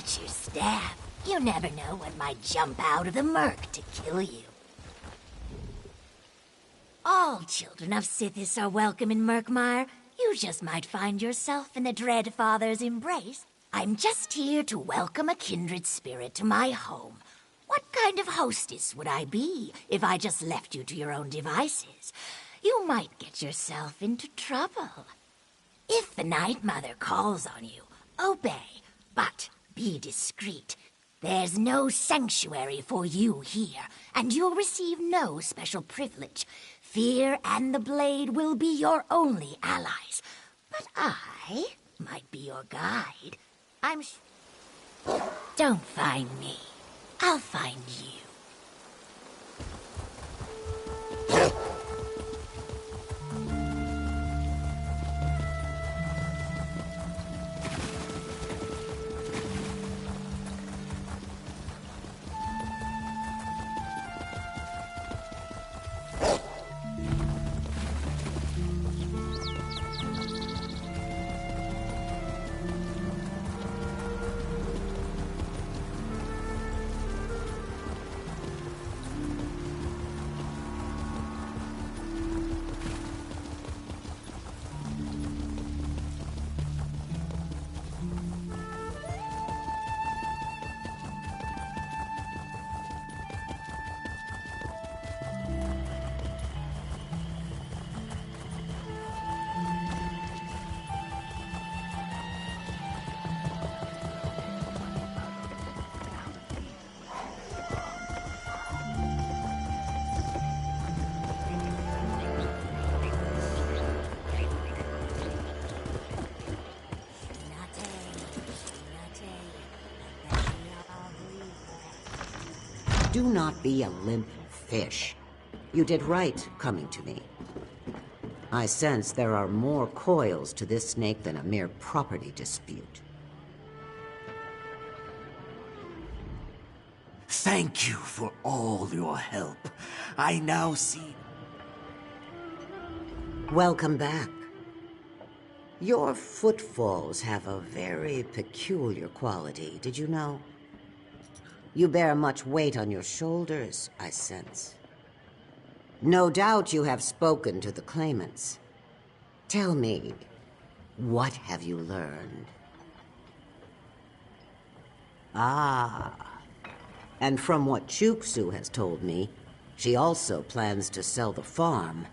Watch your step. You never know what might jump out of the murk to kill you. All children of Sithis are welcome in Murkmire. You just might find yourself in the Dread Father's embrace. I'm just here to welcome a kindred spirit to my home. What kind of hostess would I be if I just left you to your own devices? You might get yourself into trouble. If the Night Mother calls on you, obey, but be discreet. There's no sanctuary for you here, and you'll receive no special privilege. Fear and the Blade will be your only allies, but I might be your guide. Don't find me. I'll find you. Do not be a limp fish. You did right coming to me. I sense there are more coils to this snake than a mere property dispute. Thank you for all your help. I now see... Welcome back. Your footfalls have a very peculiar quality, did you know? You bear much weight on your shoulders, I sense. No doubt you have spoken to the claimants. Tell me, what have you learned? Ah, and from what Chuksu has told me, she also plans to sell the farm.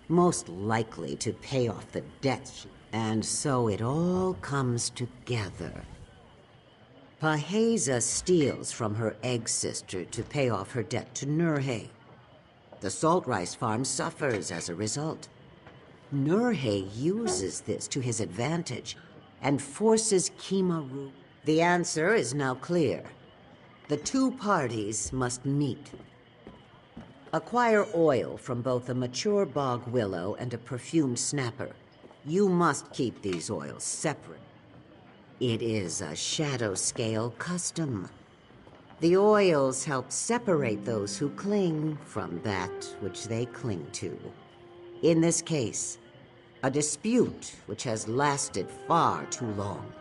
Most likely to pay off the debt. And so it all comes together. Paheza steals from her egg sister to pay off her debt to Nurhe. The salt rice farm suffers as a result. Nurhe uses this to his advantage and forces Kimaru. The answer is now clear. The two parties must meet. Acquire oil from both a mature bog willow and a perfumed snapper. You must keep these oils separate. It is a shadow scale custom. The oils help separate those who cling from that which they cling to. In this case, a dispute which has lasted far too long.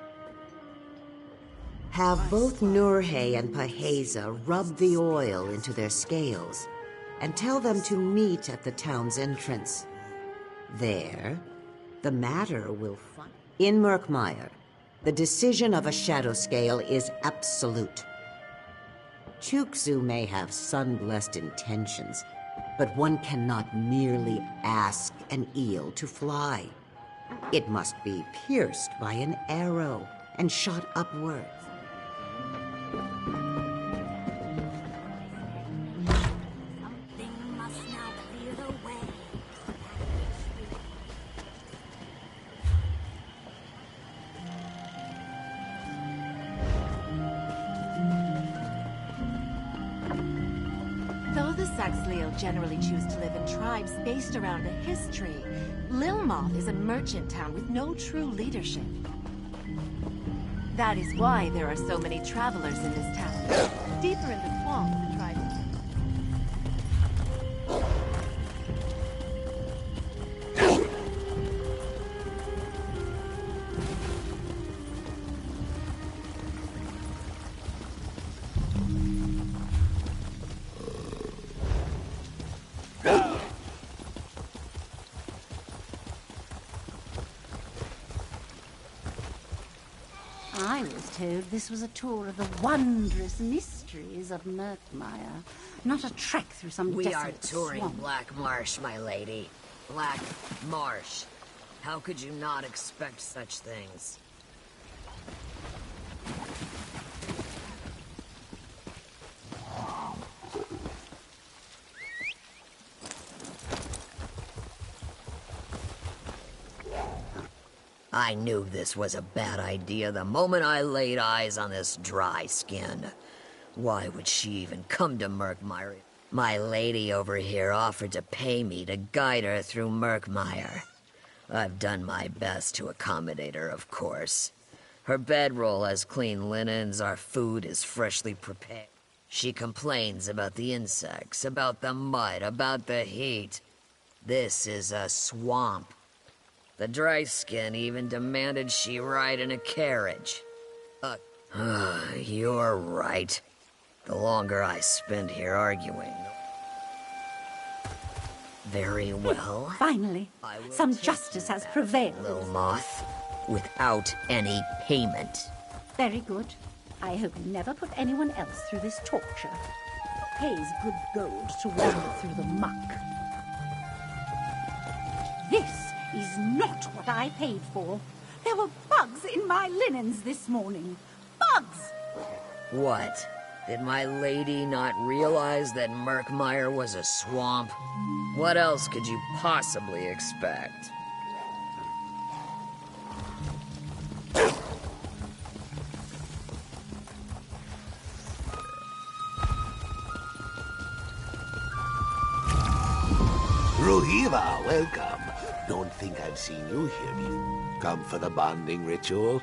Have both Nurhe and Paheza rub the oil into their scales and tell them to meet at the town's entrance. There, the matter will find... In Murkmire, the decision of a shadow scale is absolute. Chuksu may have sun-blessed intentions, but one cannot merely ask an eel to fly. It must be pierced by an arrow and shot upwards. Though the Saxhleel generally choose to live in tribes based around a history, Lilmoth is a merchant town with no true leadership. That is why there are so many travelers in this town. Deeper in the swamp, the tribe... I was told this was a tour of the wondrous mysteries of Murkmire, not a trek through some We are desolate touring swamp. Black Marsh, my lady. Black Marsh. How could you not expect such things? I knew this was a bad idea the moment I laid eyes on this dry skin. Why would she even come to Murkmire? My lady over here offered to pay me to guide her through Murkmire. I've done my best to accommodate her, of course. Her bedroll has clean linens, our food is freshly prepared. She complains about the insects, about the mud, about the heat. This is a swamp. The dry skin even demanded she ride in a carriage. You're right. The longer I spend here arguing... Very well. Finally, some justice has prevailed. Little Moth, without any payment. Very good. I hope you never put anyone else through this torture. Pays good gold to wander through the muck. This is not what I paid for. There were bugs in my linens this morning. Bugs! What? Did my lady not realize that Murkmire was a swamp? What else could you possibly expect? Ruhiva, welcome. Don't think I've seen you here before. Come for the bonding ritual?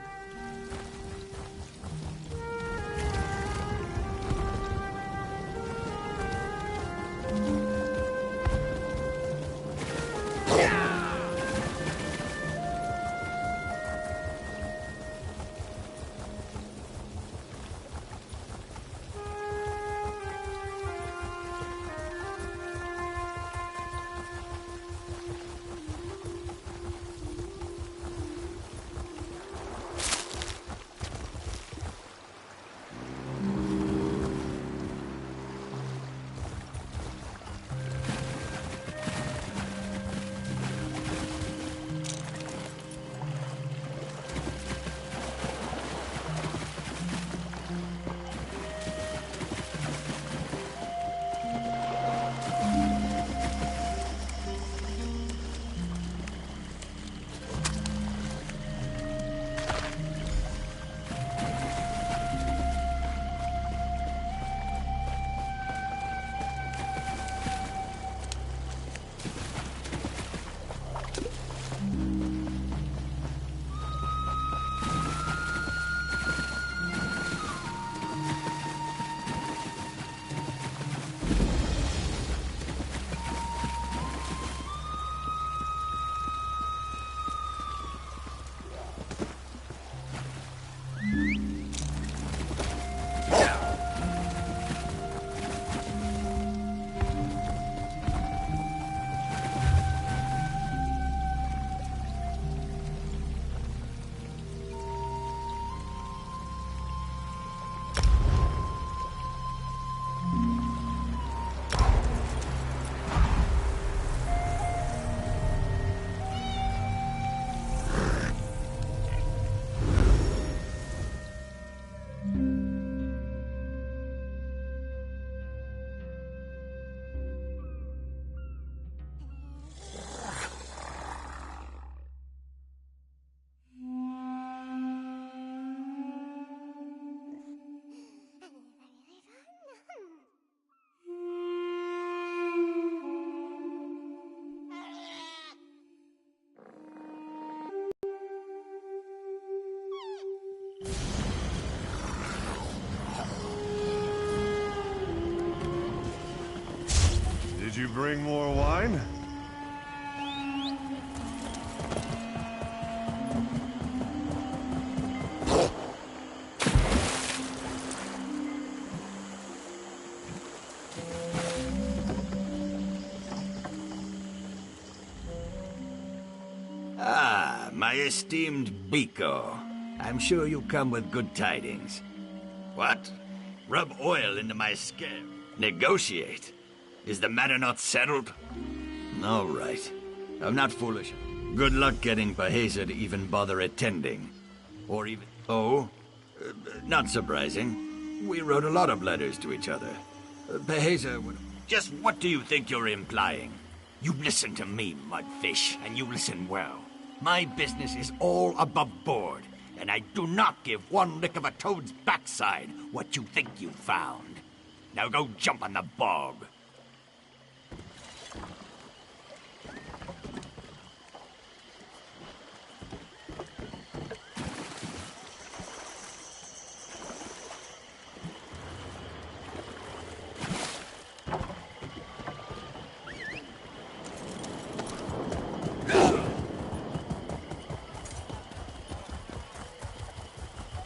Did you bring more wine? Ah, my esteemed Biko. I'm sure you come with good tidings. What? Rub oil into my skin? Negotiate? Is the matter not settled? All right. I'm not foolish. Good luck getting Pahesa to even bother attending. Or even... Oh? Not surprising. We wrote a lot of letters to each other. Pahesa would... Just what do you think you're implying? You listen to me, Mudfish, and you listen well. My business is all above board, and I do not give one lick of a toad's backside what you think you found. Now go jump on the bog.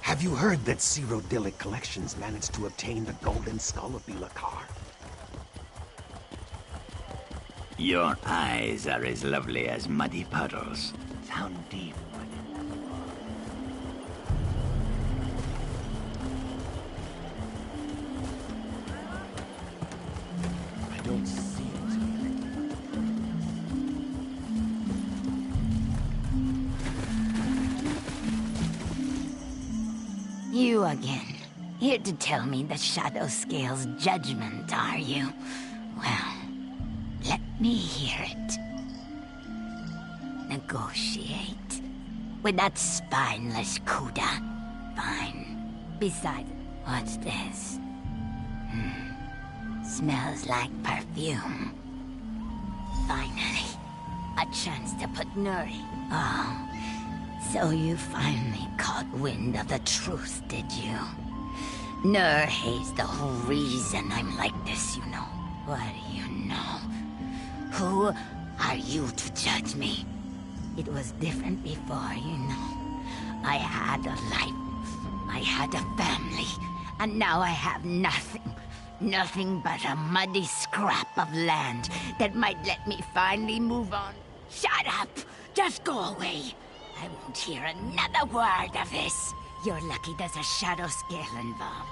Have you heard that Cyrodiilic Collections managed to obtain the golden skull of Bilakar? Your eyes are as lovely as muddy puddles. Sound deep. I don't see it. You again. Here to tell me the Shadowscale's judgment, are you? Well, let me hear it. Negotiate? With that spineless Kuda? Fine. Besides, what's this? Smells like perfume. Finally, a chance to put Nuri. Oh. So you finally caught wind of the truth, did you? Nurhay's the whole reason I'm like this, you know. What do you know? Who are you to judge me? It was different before, you know. I had a life. I had a family. And now I have nothing. Nothing but a muddy scrap of land that might let me finally move on. Shut up! Just go away! I won't hear another word of this. You're lucky there's a Shadowscale involved.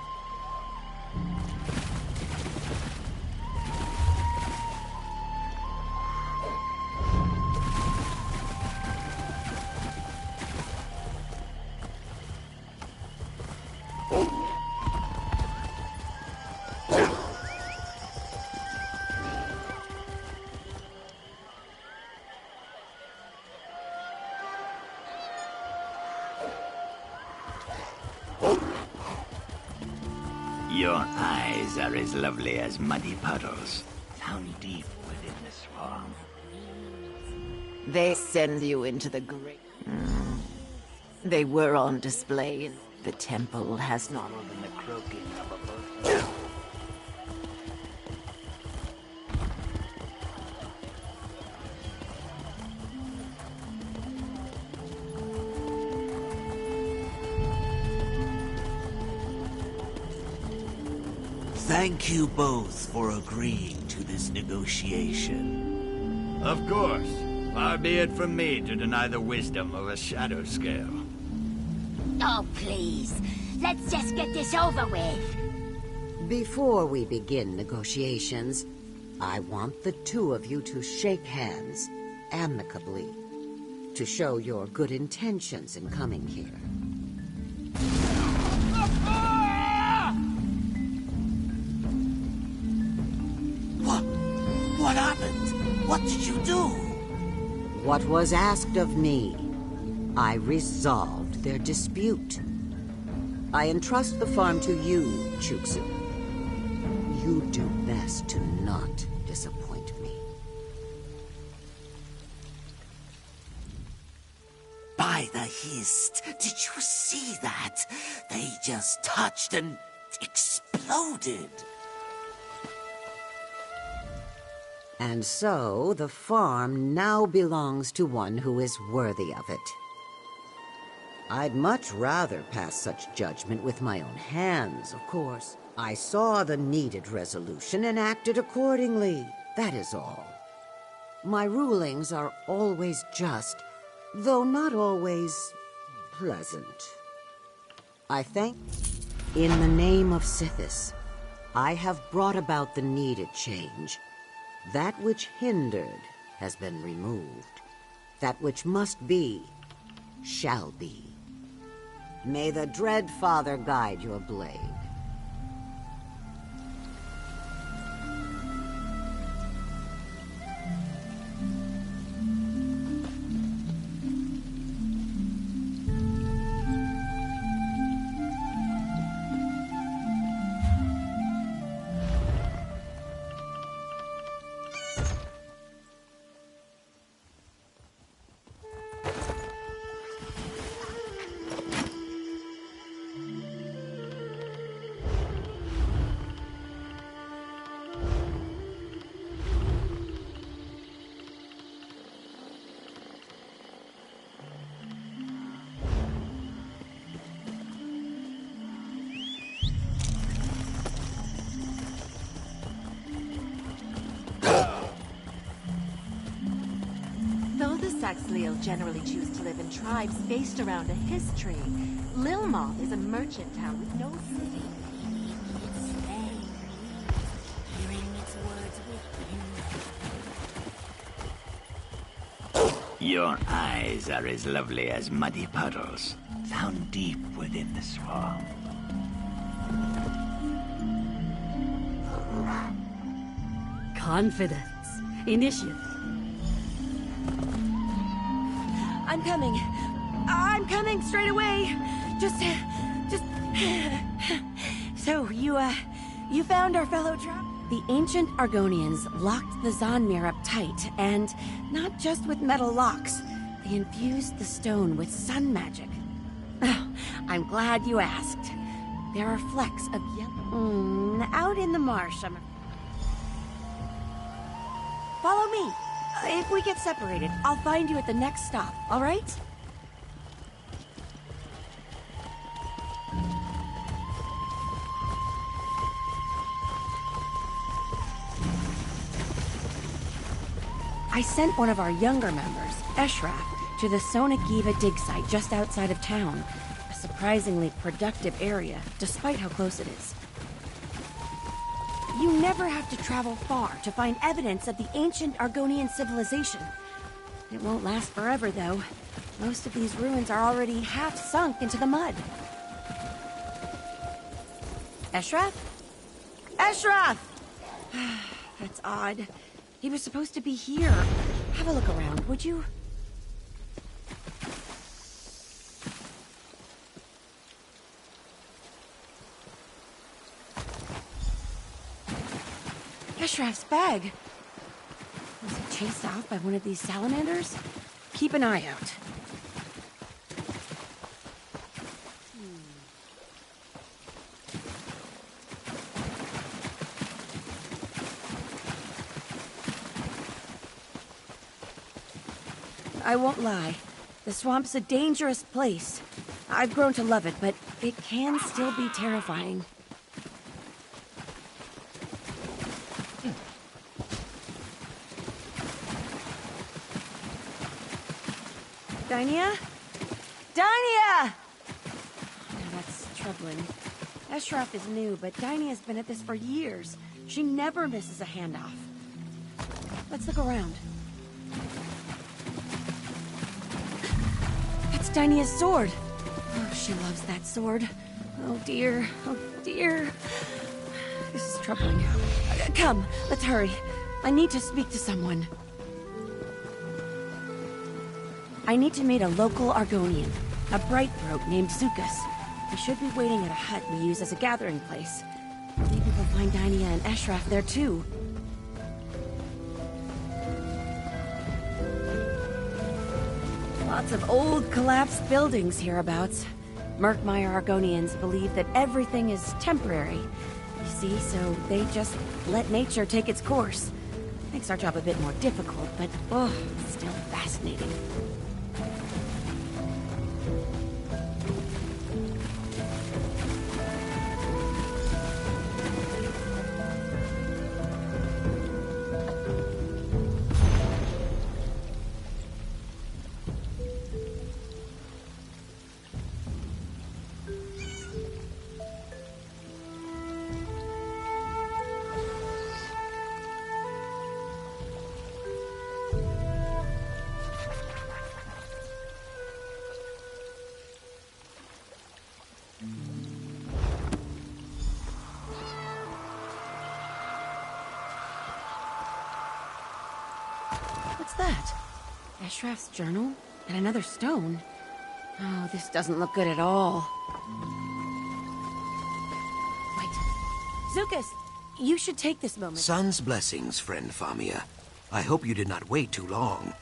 Your eyes are as lovely as muddy puddles. Down deep within the swamp. They send you into the grave. They were on display. The temple has not Than the croaking of a bird. Thank you both for agreeing to this negotiation. Of course. Far be it from me to deny the wisdom of a Shadowscale. Oh, please. Let's just get this over with. Before we begin negotiations, I want the two of you to shake hands, amicably, to show your good intentions in coming here. What happened? What did you do? What was asked of me, I resolved their dispute. I entrust the farm to you, Chukzu. You do best to not disappoint me. By the Hist, did you see that? They just touched and exploded. And so, the farm now belongs to one who is worthy of it. I'd much rather pass such judgment with my own hands, of course. I saw the needed resolution and acted accordingly. That is all. My rulings are always just, though not always pleasant. I thank... In the name of Sithis, I have brought about the needed change. That which hindered has been removed. That which must be, shall be. May the Dread Father guide your blade. Saxhleel generally choose to live in tribes based around a history. Lilmoth is a merchant town with no city. Your eyes are as lovely as muddy puddles, found deep within the swamp. Confidence. Initiative. I'm coming straight away. Just... So, you found our fellow trap? The ancient Argonians locked the Zonmir up tight, and not just with metal locks. They infused the stone with sun magic. Oh, I'm glad you asked. There are flecks of yellow... out in the marsh, Follow me. If we get separated, I'll find you at the next stop, all right? I sent one of our younger members, Eshraf, to the Sonagiva dig site just outside of town. A surprisingly productive area, despite how close it is. You never have to travel far to find evidence of the ancient Argonian civilization. It won't last forever, though. Most of these ruins are already half sunk into the mud. Eshraf? Eshraf! That's odd. He was supposed to be here. Have a look around, would you? Eshraf's bag. Was it chased off by one of these salamanders? Keep an eye out. I won't lie. The swamp's a dangerous place. I've grown to love it, but it can still be terrifying. Dynia? Dynia! Now that's troubling. Eshraf is new, but Dynia's been at this for years. She never misses a handoff. Let's look around. That's Dynia's sword. Oh, she loves that sword. Oh dear, oh dear. This is troubling. Come, let's hurry. I need to speak to someone. I need to meet a local Argonian, a bright throat named Zukas. He should be waiting at a hut we use as a gathering place. Maybe we'll find Dynia and Eshraf there too. Lots of old, collapsed buildings hereabouts. Murkmire Argonians believe that everything is temporary. You see, so they just let nature take its course. Makes our job a bit more difficult, but oh, it's still fascinating. that? Eshraf's journal? And another stone? Oh, this doesn't look good at all. Wait. Zukas, you should take this moment. Sun's blessings, friend Famia. I hope you did not wait too long.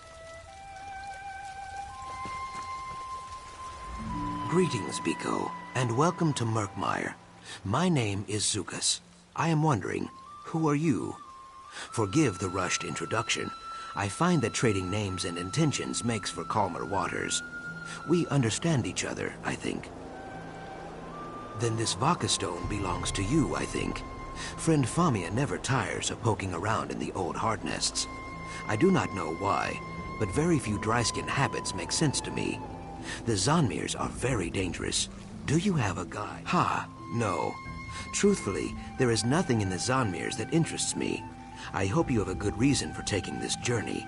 Greetings, Biko, and welcome to Murkmire. My name is Zukas. I am wondering, who are you? Forgive the rushed introduction. I find that trading names and intentions makes for calmer waters. We understand each other, I think. Then this Vaka stone belongs to you, I think. Friend Famia never tires of poking around in the old hard nests. I do not know why, but very few dryskin habits make sense to me. The Zanmirs are very dangerous. Do you have a guide? Ha, no. Truthfully, there is nothing in the Zanmirs that interests me. I hope you have a good reason for taking this journey.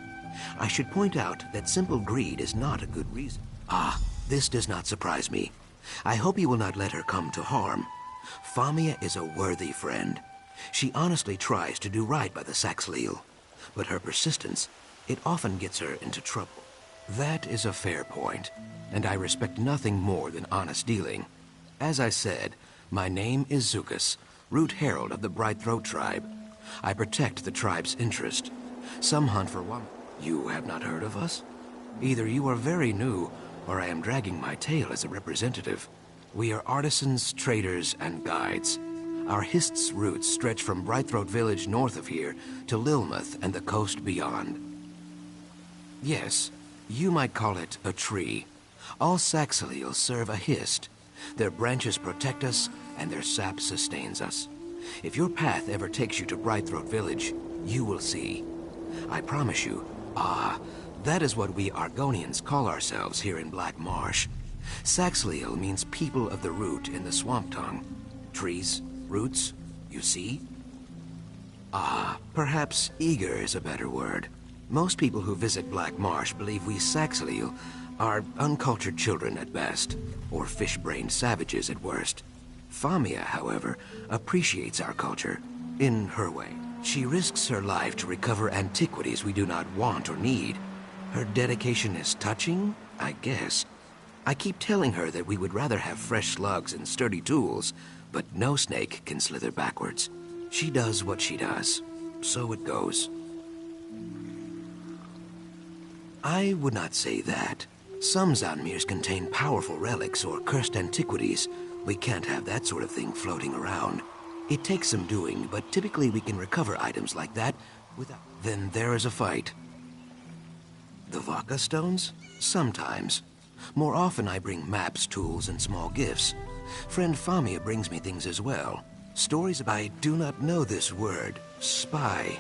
I should point out that simple greed is not a good reason. Ah, this does not surprise me. I hope you will not let her come to harm. Famia is a worthy friend. She honestly tries to do right by the Saxhleel, but her persistence, it often gets her into trouble. That is a fair point, and I respect nothing more than honest dealing. As I said, my name is Zukas, Root Herald of the Brightthroat tribe. I protect the tribe's interest. Some hunt for one. You have not heard of us? Either you are very new, or I am dragging my tail as a representative. We are artisans, traders, and guides. Our Hist's roots stretch from Brightthroat village north of here to Lilmuth and the coast beyond. Yes, you might call it a tree. All Saxhleel serve a Hist. Their branches protect us, and their sap sustains us. If your path ever takes you to Brightthroat village, you will see. I promise you. Ah, that is what we Argonians call ourselves here in Black Marsh. Saxhleel means people of the root in the swamp tongue. Trees, roots, you see? Ah, perhaps eager is a better word. Most people who visit Black Marsh believe we Saxhleel are uncultured children at best, or fish-brained savages at worst. Famia, however, appreciates our culture, in her way. She risks her life to recover antiquities we do not want or need. Her dedication is touching, I guess. I keep telling her that we would rather have fresh slugs and sturdy tools, but no snake can slither backwards. She does what she does. So it goes. I would not say that. Some Zanmirs contain powerful relics or cursed antiquities. We can't have that sort of thing floating around. It takes some doing, but typically we can recover items like that without... Then there is a fight. The Vaka stones? Sometimes. More often I bring maps, tools, and small gifts. Friend Famia brings me things as well. Stories about... I do not know this word. Spy.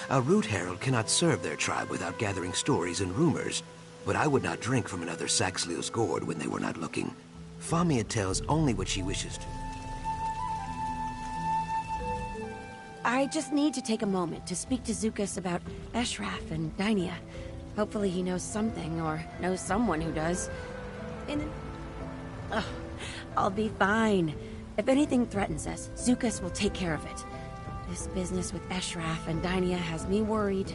A Root Herald cannot serve their tribe without gathering stories and rumors. But I would not drink from another Saxhleel's gourd when they were not looking. Famia tells only what she wishes to. I just need to take a moment to speak to Zukas about Eshraf and Dynia. Hopefully he knows something, or knows someone who does. I'll be fine. If anything threatens us, Zukas will take care of it. This business with Eshraf and Dynia has me worried.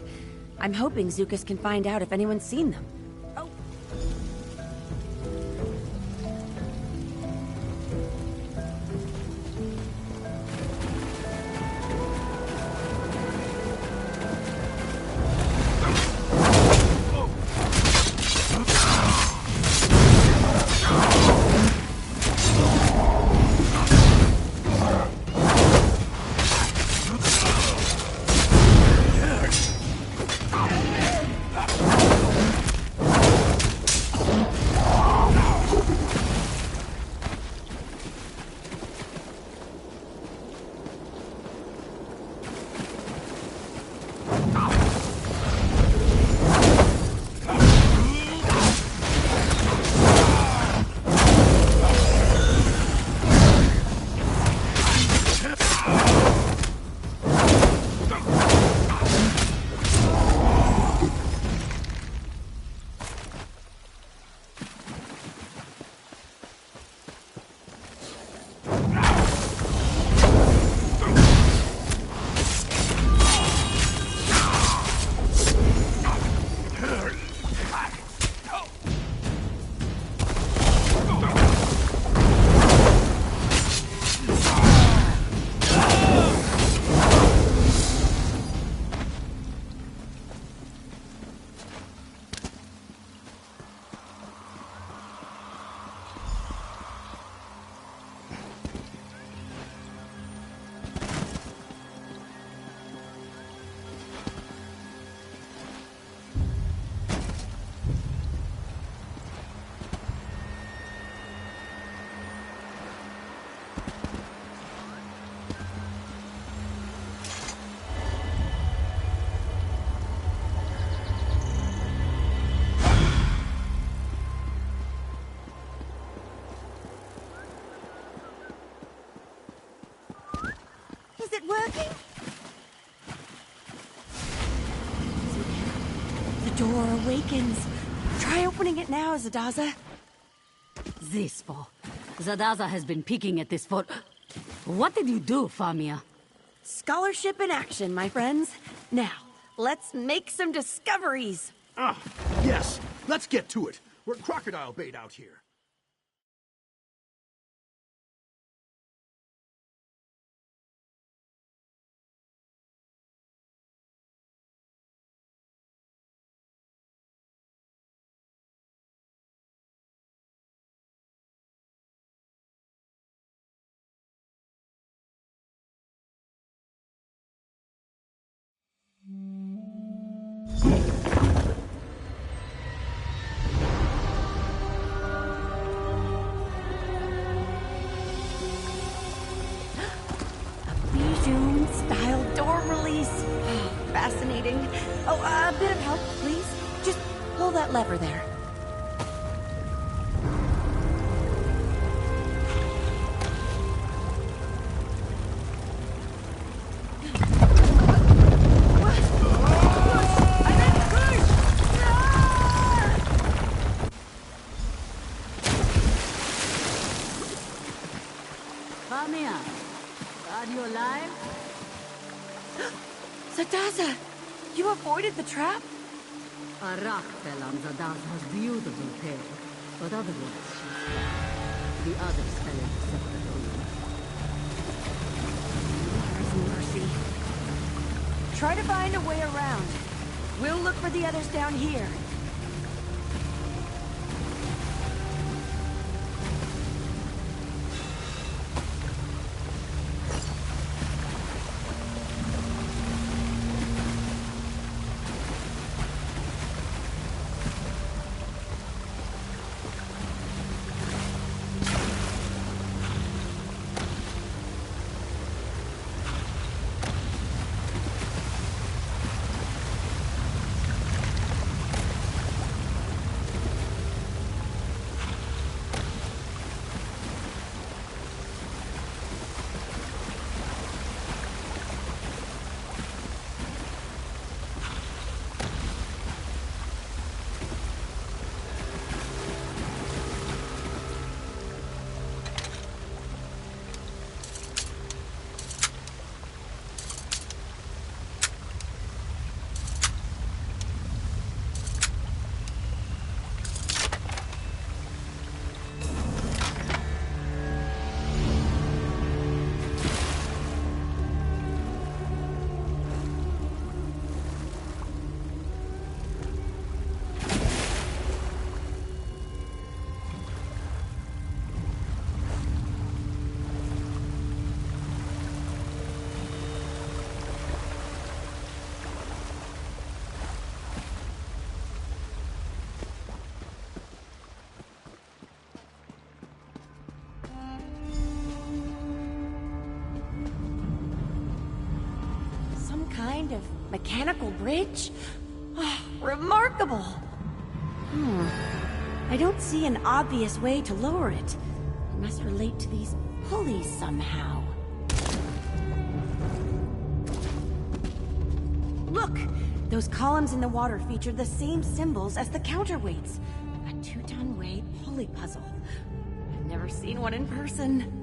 I'm hoping Zukas can find out if anyone's seen them. it working? The door awakens. Try opening it now, Zadaza. This for. Zadaza has been peeking at this for... What did you do, Famia? Scholarship in action, my friends. Now, let's make some discoveries. Ah, yes. Let's get to it. We're crocodile bait out here. Bijou-style door release. Fascinating. Oh, a bit of help, please. Just pull that lever there. Famia, are you alive? Zadaza, you avoided the trap? A rock fell on Zadaza's beautiful tail, but otherwise she's fine. The others fell into separate rooms. There's mercy. Try to find a way around. We'll look for the others down here. Kind of mechanical bridge? Oh, remarkable! I don't see an obvious way to lower it. It must relate to these pulleys somehow. Look! Those columns in the water feature the same symbols as the counterweights. A 2-ton weight pulley puzzle. I've never seen one in person.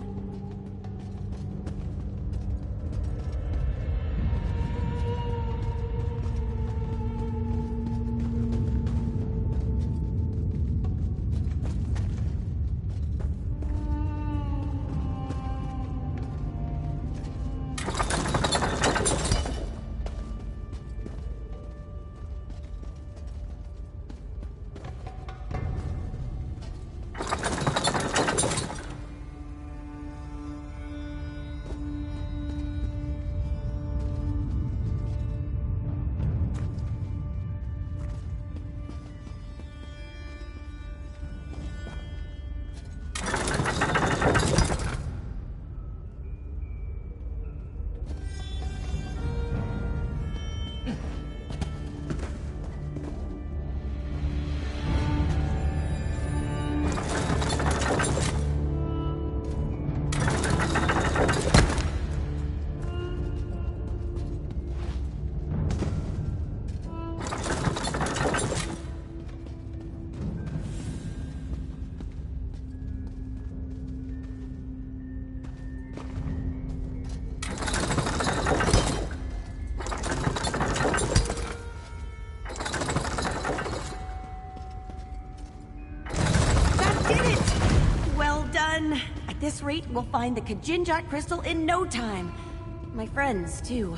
done. At this rate, we'll find the Kajinjat crystal in no time. My friends, too.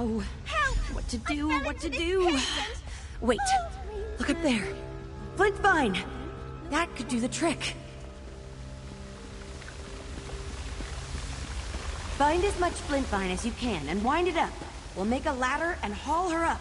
Oh, what to do, what to do? Wait, look up there. Flint vine! That could do the trick. Find as much flint vine as you can and wind it up. We'll make a ladder and haul her up.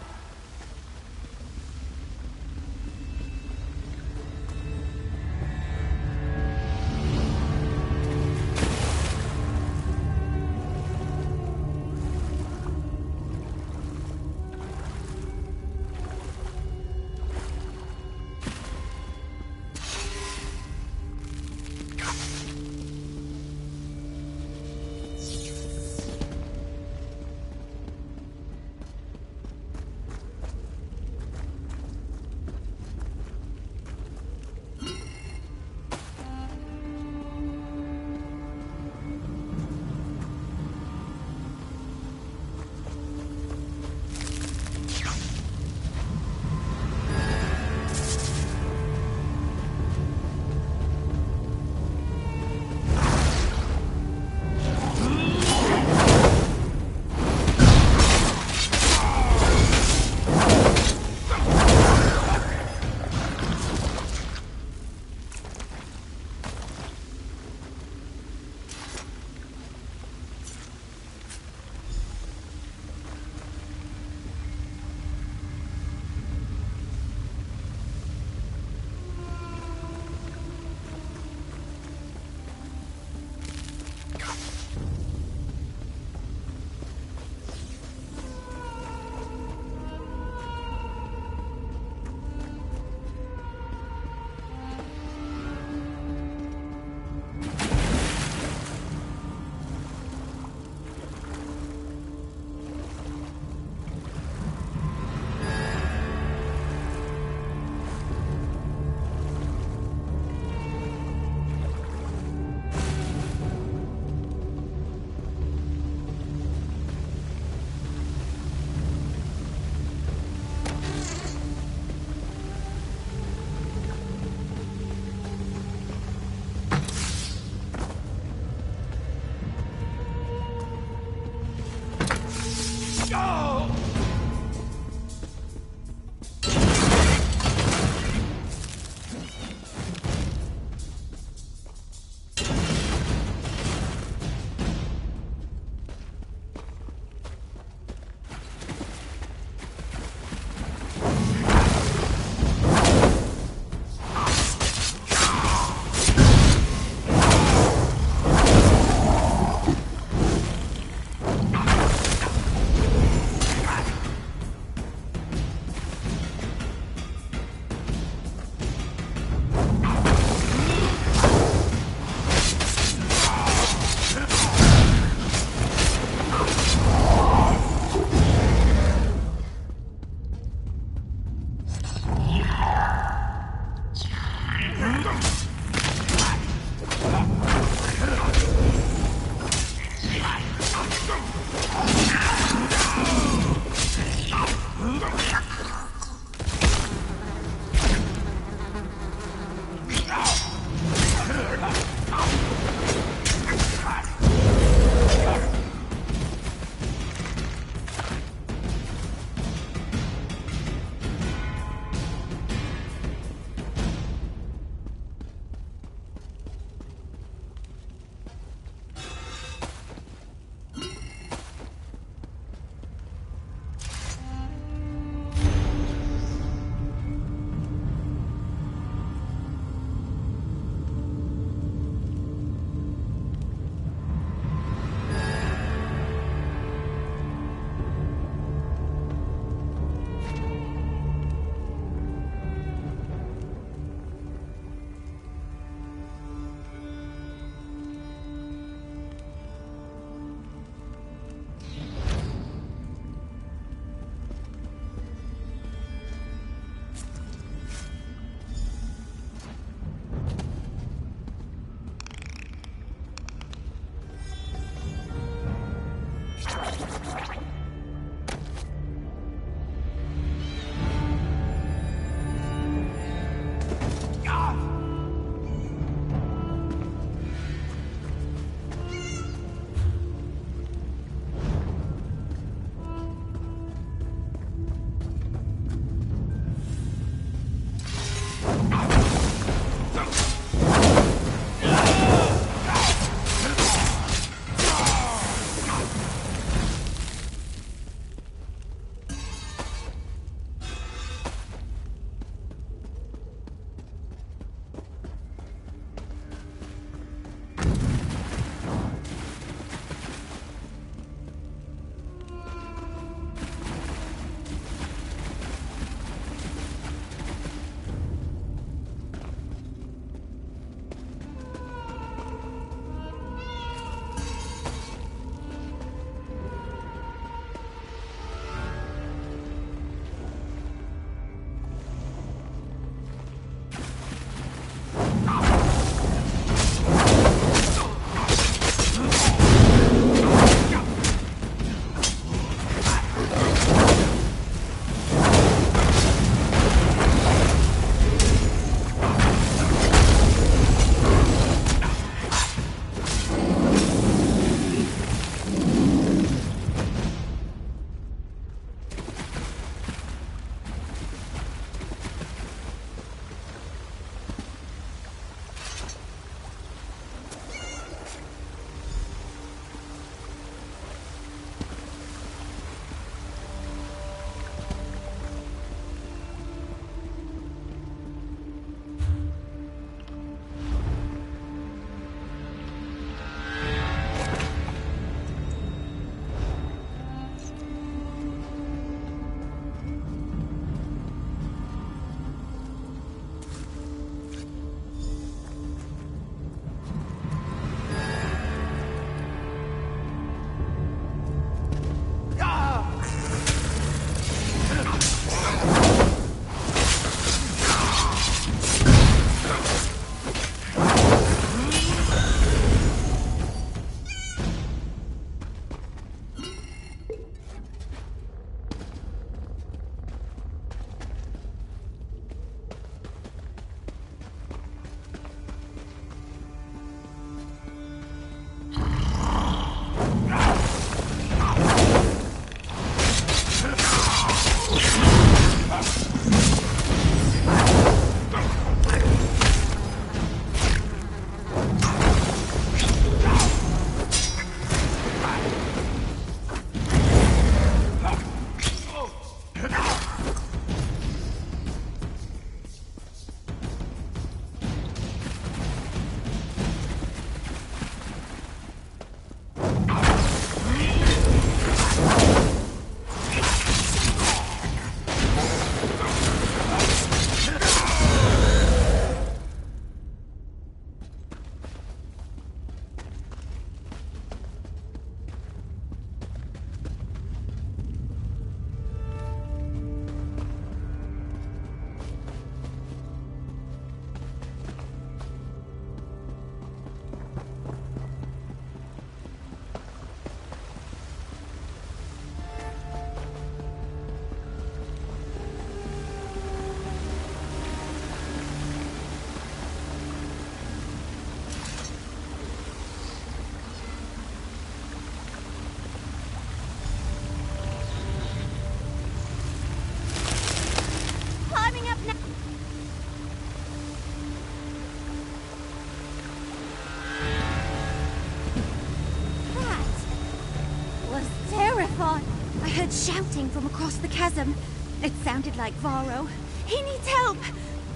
terrified. I heard shouting from across the chasm. It sounded like Varro. He needs help.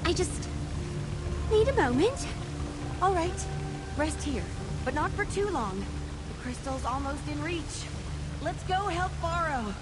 I just need a moment. All right. Rest here, but not for too long. The crystal's almost in reach. Let's go help Varro.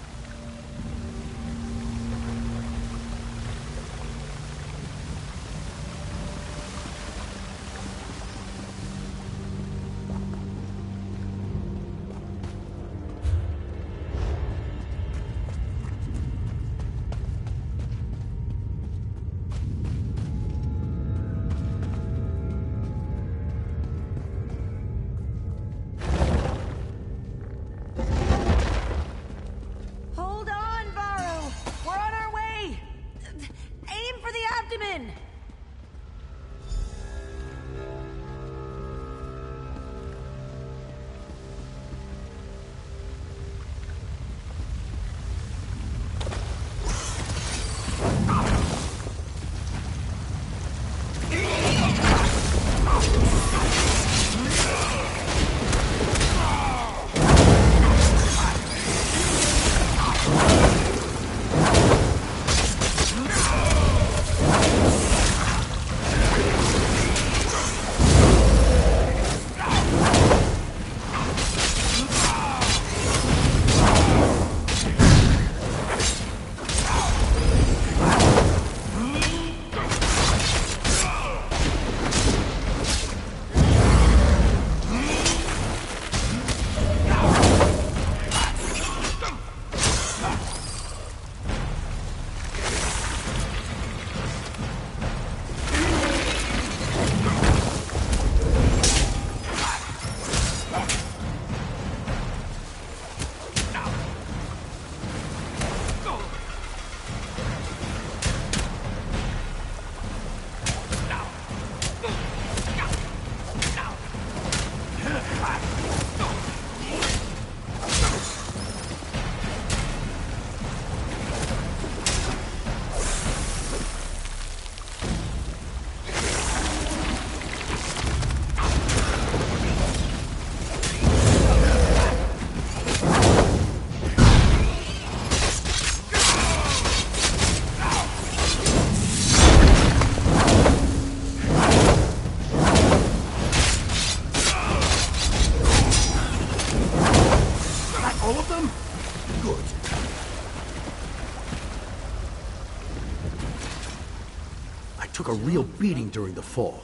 Took a real beating during the fall.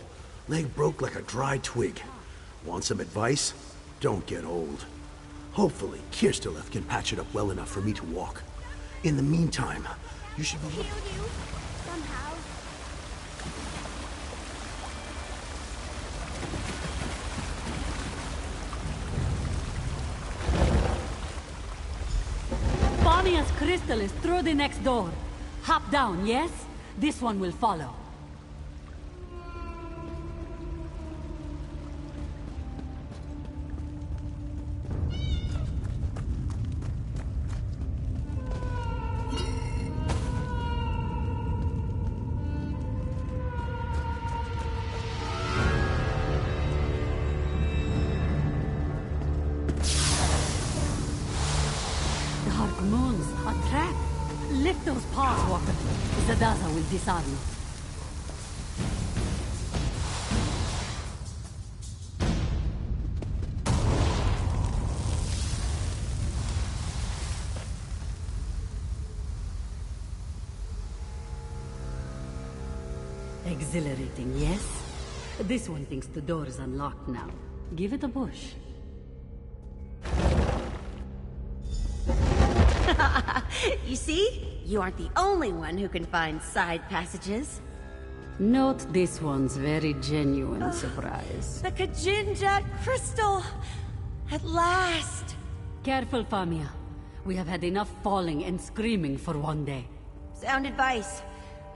Leg broke like a dry twig. Want some advice? Don't get old. Hopefully, Kirsteleth can patch it up well enough for me to walk. In the meantime, you should be... Somehow. Famia's crystal is through the next door. Hop down, yes? This one will follow. Moons, a trap. Lift those paws, Walker. Zadaza will disarm you. Exhilarating, yes? This one thinks the door is unlocked now. Give it a push. You see? You aren't the only one who can find side passages. Note this one's very genuine surprise. The Kajinja crystal! At last! Careful, Famia. We have had enough falling and screaming for one day. Sound advice.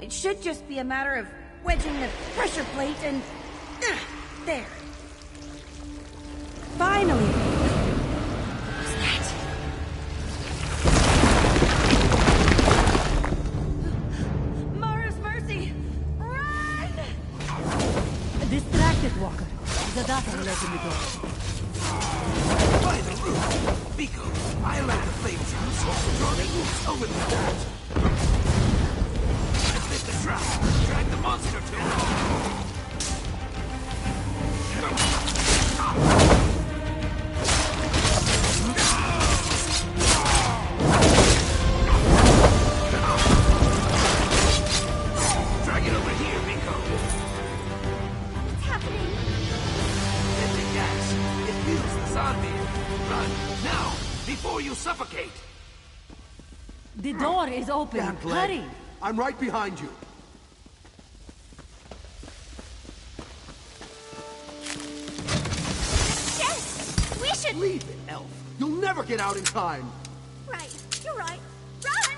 It should just be a matter of wedging the pressure plate and... there. Finally! What was that? Mara's mercy! Run! Distracted, Walker. Zadata will open the door. By the roof! Biko, I like the flavor moves over the that. Fit the trap. Drag the monster to it. Drag it over here, Miko. What's happening? Get the gas. It heals the zombie. Run, now, before you suffocate. The door is open. Damn leg. Hurry! I'm right behind you. Jess! We should... Leave it, Elf. You'll never get out in time. Right, you're right. Run!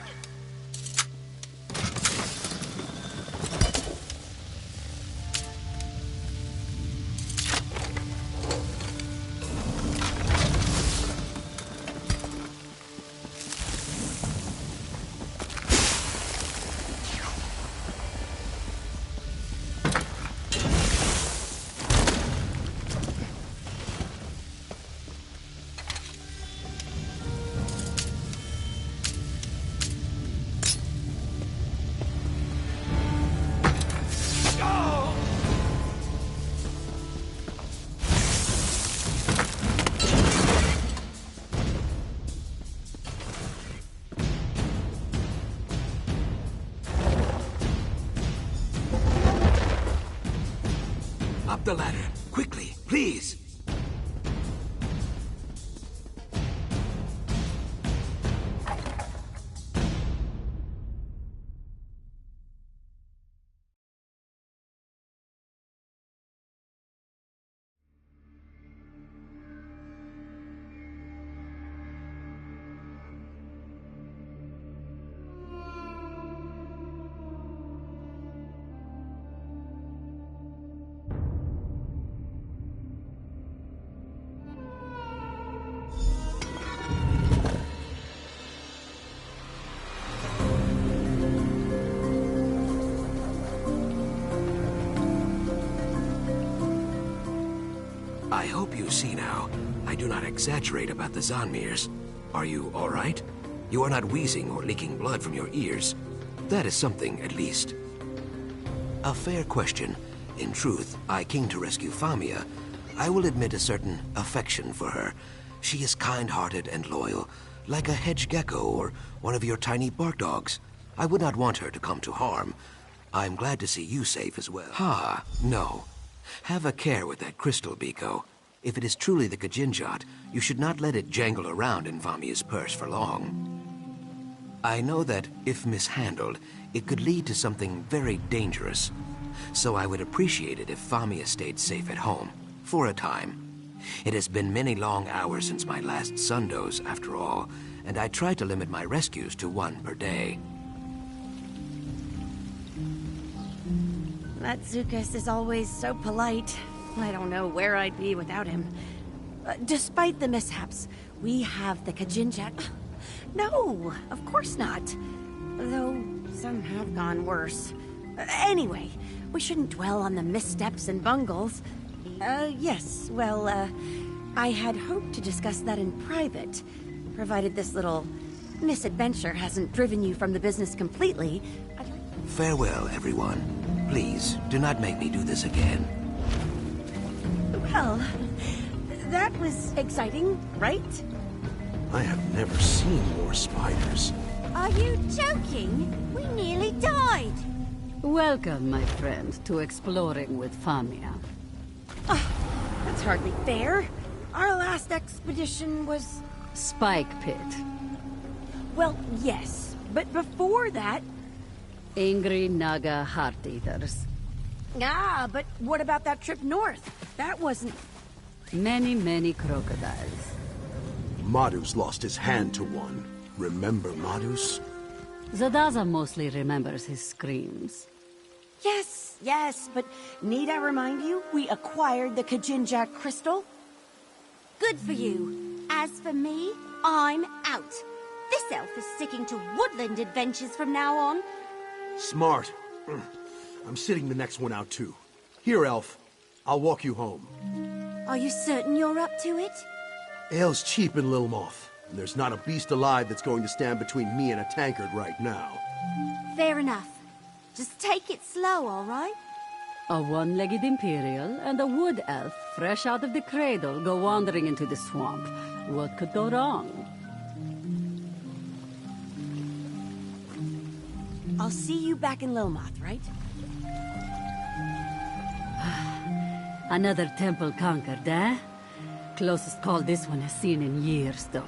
Up the ladder, quickly, please. I hope you see now. I do not exaggerate about the Zonmirs. Are you all right? You are not wheezing or leaking blood from your ears. That is something, at least. A fair question. In truth, I came to rescue Famia. I will admit a certain affection for her. She is kind-hearted and loyal, like a hedge gecko or one of your tiny bark dogs. I would not want her to come to harm. I'm glad to see you safe as well. Ha, no. Have a care with that crystal, Biko. If it is truly the Kajinjat, you should not let it jangle around in Famia's purse for long. I know that, if mishandled, it could lead to something very dangerous. So I would appreciate it if Famia stayed safe at home, for a time. It has been many long hours since my last sundoze, after all, and I try to limit my rescues to one per day. That Zukas is always so polite. I don't know where I'd be without him. Despite the mishaps, we have the Kajinjat. No, of course not. Though some have gone worse. Anyway, we shouldn't dwell on the missteps and bungles. Yes, well, I had hoped to discuss that in private, provided this little misadventure hasn't driven you from the business completely. Farewell, everyone. Please, do not make me do this again. Well, that was exciting, right? I have never seen more spiders. Are you joking? We nearly died. Welcome, my friend, to Exploring with Famia. That's hardly fair. Our last expedition was... Spike Pit. Well, yes, but before that... Angry Naga Heart Eaters. Ah, but what about that trip north? That wasn't... Many, many crocodiles. Madus lost his hand to one. Remember Madus? Zadaza mostly remembers his screams. Yes, yes, but need I remind you, we acquired the Kajinjak crystal? Good for you. As for me, I'm out. This elf is sticking to woodland adventures from now on. Smart. I'm sitting the next one out too. Here, Elf. I'll walk you home. Are you certain you're up to it? Ale's cheap in Lilmoth. And there's not a beast alive that's going to stand between me and a tankard right now. Fair enough. Just take it slow, all right? A one-legged Imperial and a wood elf fresh out of the cradle go wandering into the swamp. What could go wrong? I'll see you back in Lilmoth, right? Another temple conquered, eh? Closest call this one has seen in years, though.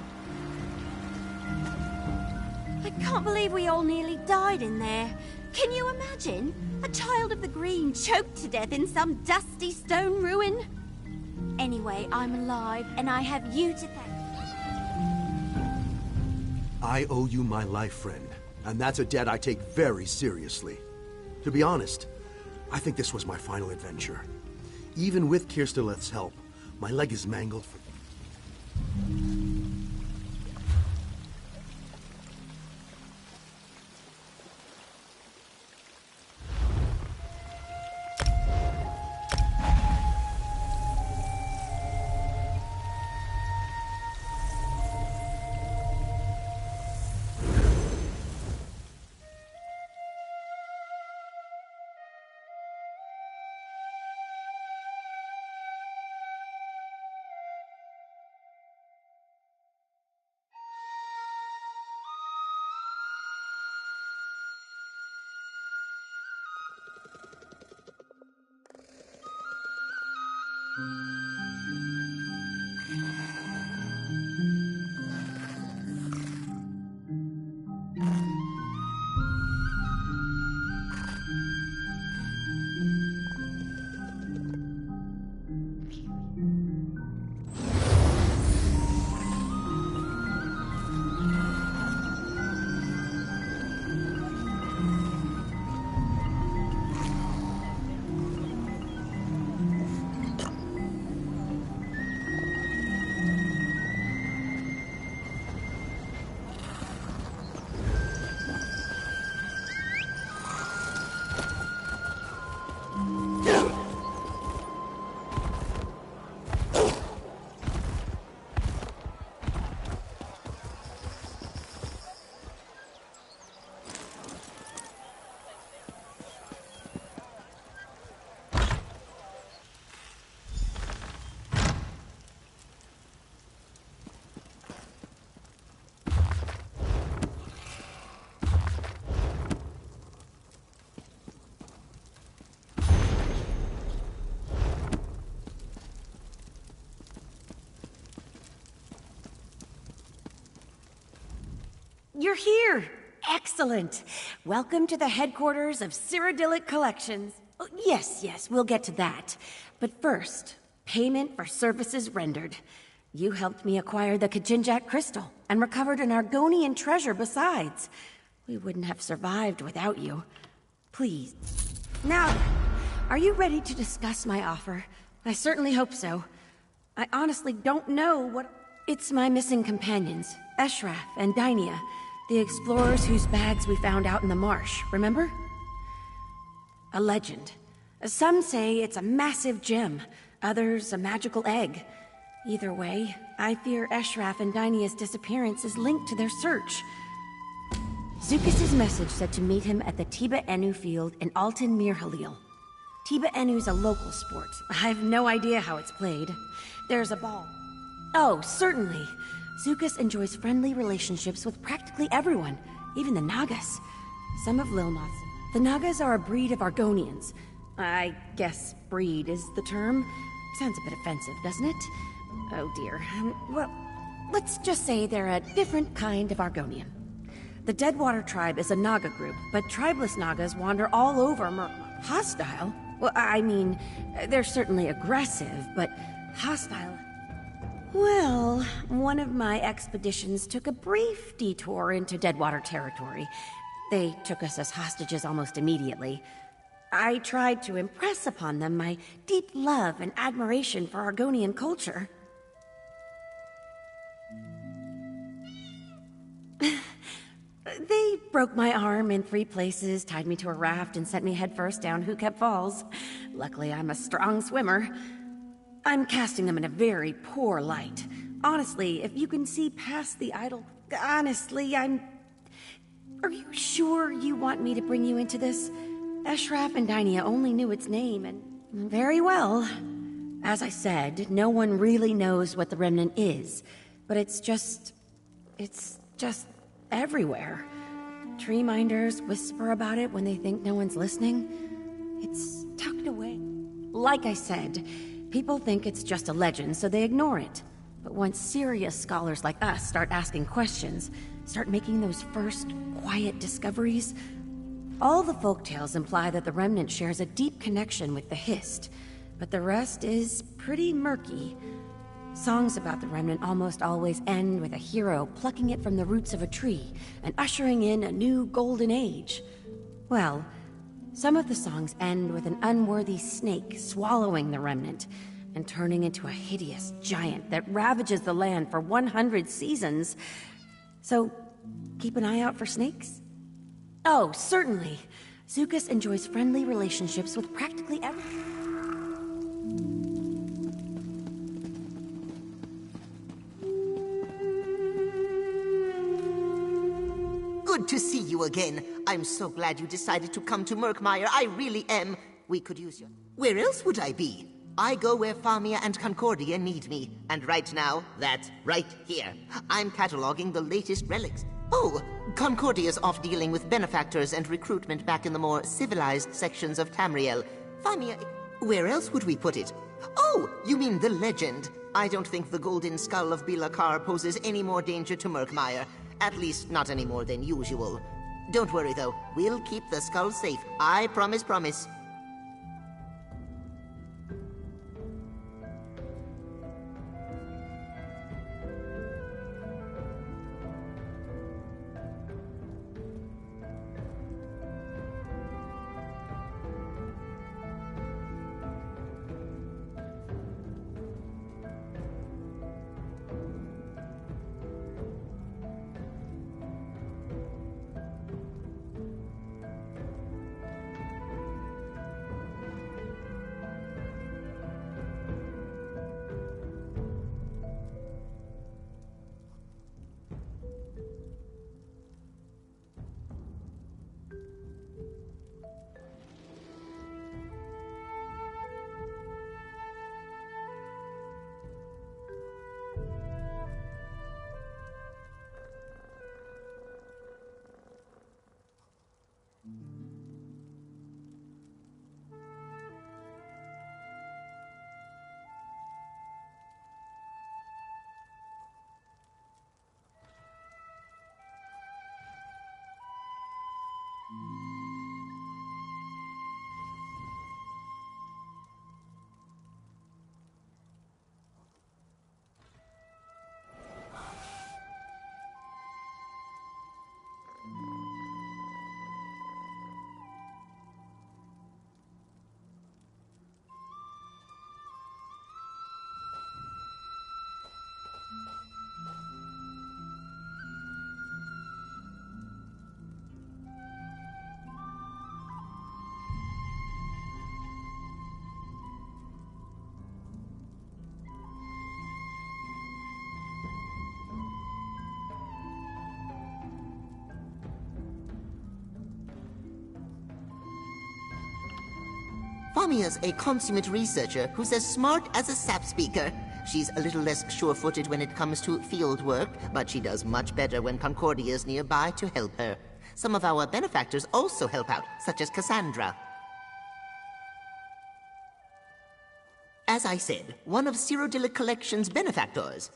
I can't believe we all nearly died in there. Can you imagine? A child of the green choked to death in some dusty stone ruin? Anyway, I'm alive, and I have you to thank. I owe you my life, friend, and that's a debt I take very seriously. To be honest, I think this was my final adventure. Even with Kirsteleth's help, my leg is mangled for... You're here! Excellent! Welcome to the headquarters of Cyrodiilic Collections. Oh, yes, we'll get to that. But first, payment for services rendered. You helped me acquire the Kajinjak crystal, and recovered an Argonian treasure besides. We wouldn't have survived without you. Please. Now, are you ready to discuss my offer? I certainly hope so. I honestly don't know what... It's my missing companions, Eshraf and Dainia, the explorers whose bags we found out in the marsh, remember? A legend. Some say it's a massive gem, others a magical egg. Either way, I fear Eshraf and Dainia's disappearance is linked to their search. Zukas's message said to meet him at the Tiba Enu field in Altan Mir Halil. Tiba Enu's a local sport. I have no idea how it's played. There's a ball. Oh, certainly. Zukas enjoys friendly relationships with practically everyone, even the Nagas. Some of Lilmoth's. The Nagas are a breed of Argonians. I guess breed is the term. Sounds a bit offensive, doesn't it? Oh dear. Well, let's just say they're a different kind of Argonian. The Deadwater tribe is a Naga group, but tribeless Nagas wander all over Hostile? Well, I mean, they're certainly aggressive, but hostile... Well, one of my expeditions took a brief detour into Deadwater territory. They took us as hostages almost immediately. I tried to impress upon them my deep love and admiration for Argonian culture. They broke my arm in 3 places, tied me to a raft, and sent me headfirst down Hukep Falls. Luckily, I'm a strong swimmer. I'm casting them in a very poor light. Honestly, if you can see past the idol... Honestly, I'm... Are you sure you want me to bring you into this? Eshraf and Dynia only knew its name, and... Very well. As I said, no one really knows what the Remnant is, but it's just everywhere. Tree minders whisper about it when they think no one's listening. It's tucked away. Like I said, people think it's just a legend, so they ignore it. But once serious scholars like us start asking questions, start making those first quiet discoveries, all the folktales imply that the Remnant shares a deep connection with the Hist, but the rest is pretty murky. Songs about the Remnant almost always end with a hero plucking it from the roots of a tree and ushering in a new golden age. Well, some of the songs end with an unworthy snake swallowing the Remnant and turning into a hideous giant that ravages the land for 100 seasons. So, keep an eye out for snakes? Oh, certainly. Zuckuss enjoys friendly relationships with practically everyone. Good to see you again. I'm so glad you decided to come to Murkmire. I really am. We could use you. Where else would I be? I go where Famia and Concordia need me. And right now, that's right here. I'm cataloging the latest relics. Oh, Concordia's off dealing with benefactors and recruitment back in the more civilized sections of Tamriel. Famia, where else would we put it? Oh, you mean the legend. I don't think the golden skull of Bilakar poses any more danger to Murkmire. At least, not any more than usual. Don't worry, though. We'll keep the skull safe. I promise. Famia's a consummate researcher who's as smart as a sap speaker. She's a little less sure-footed when it comes to field work, but she does much better when Concordia's nearby to help her. Some of our benefactors also help out, such as Cassandra. As I said, one of Cyrodiilic Collection's benefactors.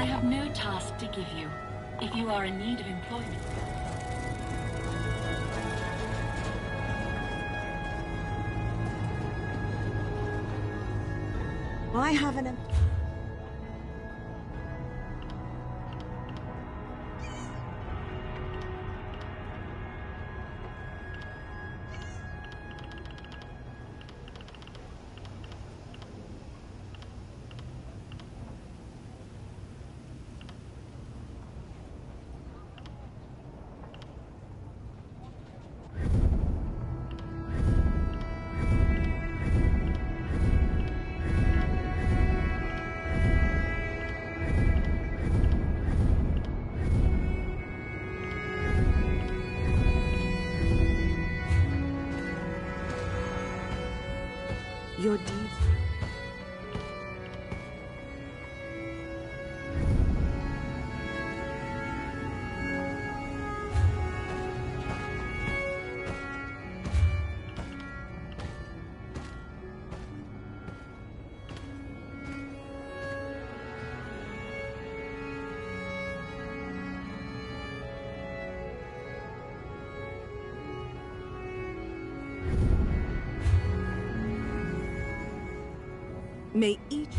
I have no task to give you. If you are in need of employment... I have an... Your deeds... May each...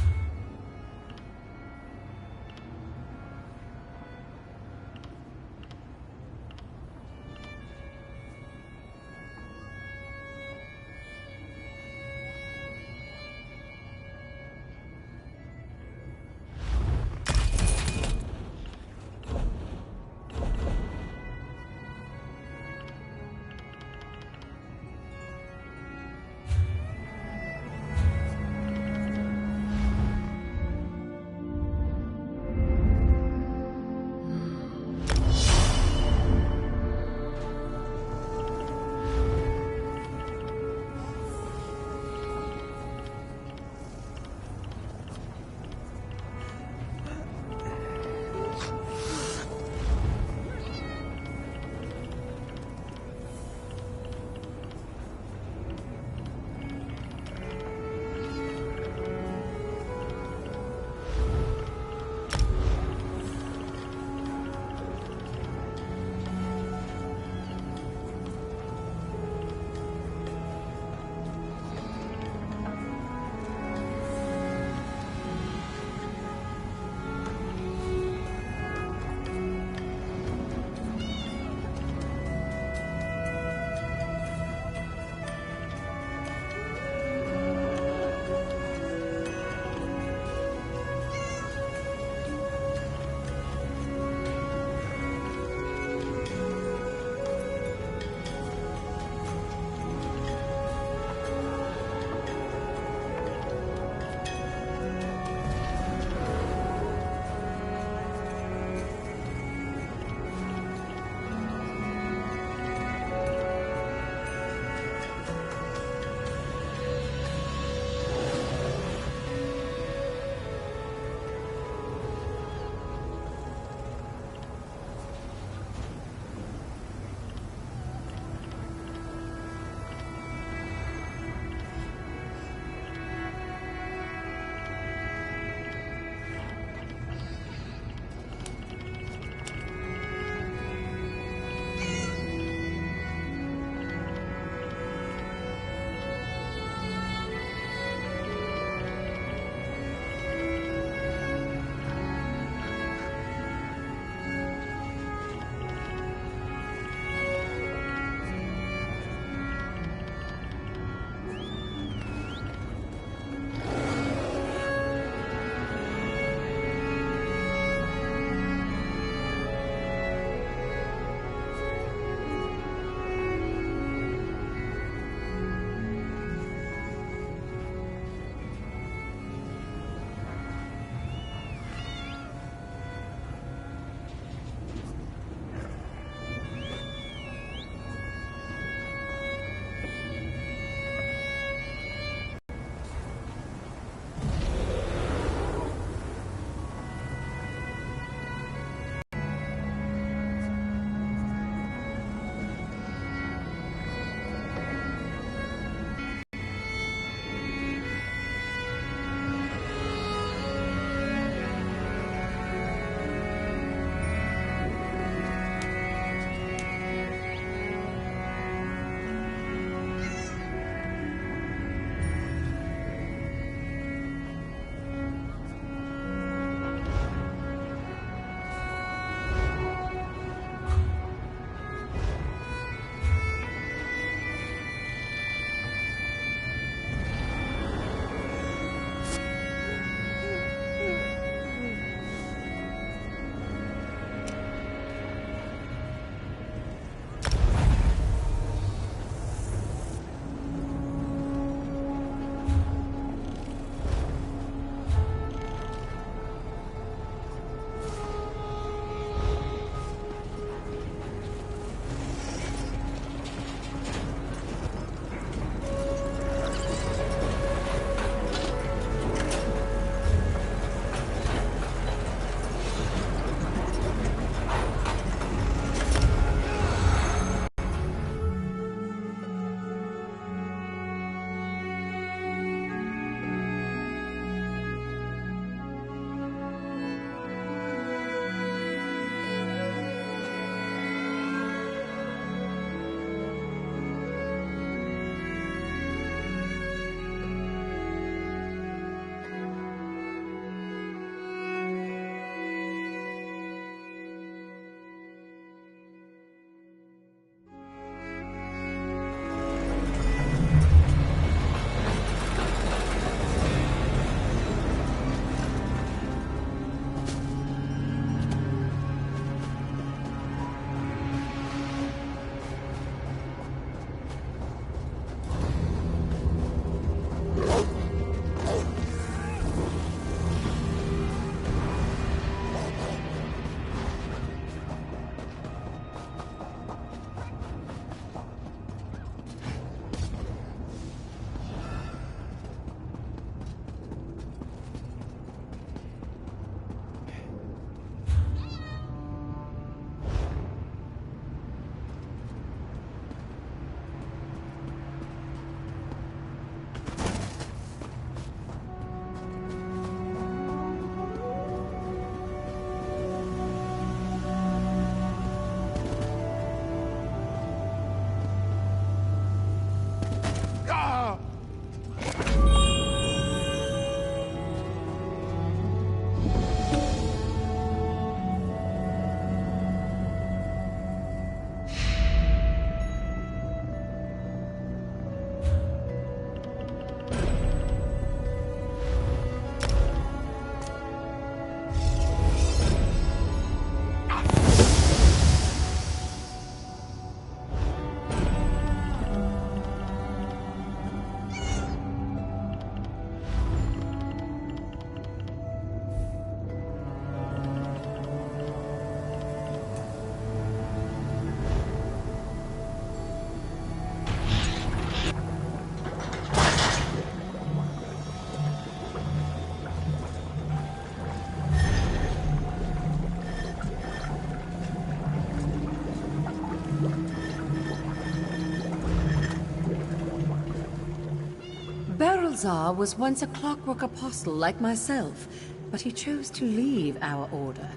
Balthazar was once a clockwork apostle like myself, but he chose to leave our order.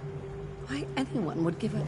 Why anyone would give up...